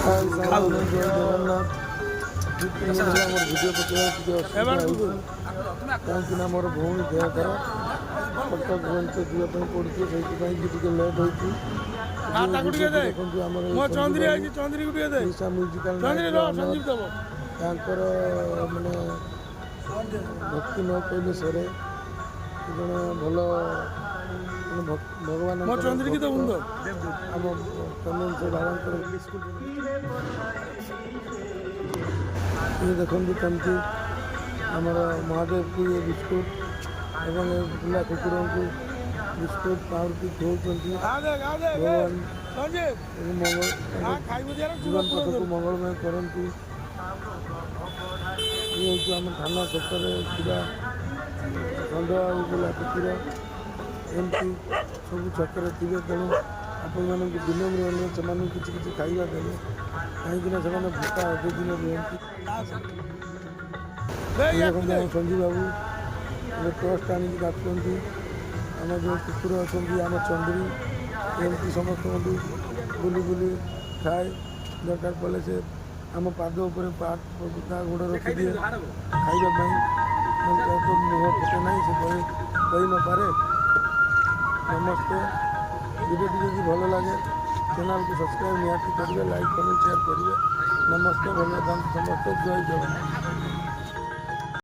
ଜଗନ୍ନାଥ ଆମର ଭିଡ଼ିଓ ପକେଇବା ଟିକେ ଅସୁବିଧା ହେଉଛି କାହିଁକିନା ମୋର ଭଉଣୀ ଦେହ ଖରାପ କଟକ ଭୁବନେଶ୍ୱର ଯିବା ପାଇଁ ପଡ଼ୁଛି ସେଇଥିପାଇଁ କି ଟିକେ ଲେଟ୍ ହେଉଛି। ଦେଖନ୍ତୁ ଆମର ଓଡ଼ିଶା ମ୍ୟୁଜିକାଲ ତାଙ୍କର ମାନେ ଭକ୍ତି ନ କହିଲେ ସରେ ଜଣେ ଭଲ ଭଗବାନ ଆମ ତନ୍ମୟ ବାବାଙ୍କର ଦେଖନ୍ତୁ କେମିତି ଆମର ମହାଦେବକୁ ଏ ବିସ୍କୁଟ ଏବଂ ଏ ପିଲା କୁକୁରଙ୍କୁ ବିସ୍କୁଟ ପାଉଁରୁଟି ଖୁଆଉଛନ୍ତି ଜୀବନ ପଥକୁ ମଙ୍ଗଳମୟ କରନ୍ତୁ। ଇଏ ହେଉଛି ଆମ ଥାନା ଛକରେ ଥିବା ଷଣ୍ଢ ଆଉ ପିଲା କୁକୁର ଏମିତି ସବୁ ଛକରେ ଥିବେ। ତେଣୁ ଆପଣମାନଙ୍କୁ ବିନମ୍ର ଅନୁରୋଧ ସେମାନଙ୍କୁ କିଛି କିଛି ଖାଇବା ଦେବେ କାହିଁକିନା ସେମାନେ ଭୋକା ଅଧେ ଦିନ ରୁହନ୍ତି। ଦେଖନ୍ତୁ ଆମ ସଞ୍ଜୀବ ବାବୁ ଏବେ ଟଷ୍ଟ ଆଣିକି ଡାକୁଛନ୍ତି। ଆମ ଯେଉଁ କୁକୁର ଅଛନ୍ତି ଆମ ଚନ୍ଦ୍ରୀ ଏମିତି ସମସ୍ତଙ୍କୁ ବୁଲି ବୁଲି ଖାଏ ଦରକାର ପଡ଼ିଲେ ସେ ଆମ ପାଦ ଉପରେ ତା ଗୋଡ଼ ରଖିଦିଏ ଖାଇବା ପାଇଁ। ମୁହଁ ଫୋଟେ ନାହିଁ ସେ କହି ନପାରେ। ନମସ୍ତେ। ଭିଡ଼ିଓଟି ଯଦି ଭଲ ଲାଗେ ଚ୍ୟାନେଲକୁ ସବସ୍କ୍ରାଇବ୍ ନିହାତି କରିବେ, ଲାଇକ୍ କମେଣ୍ଟ ସେୟାର କରିବେ। ନମସ୍ତେ, ଭଲ ଥାନ୍ତୁ ସମସ୍ତେ। ଜୟ ଜଗନ୍ନାଥ।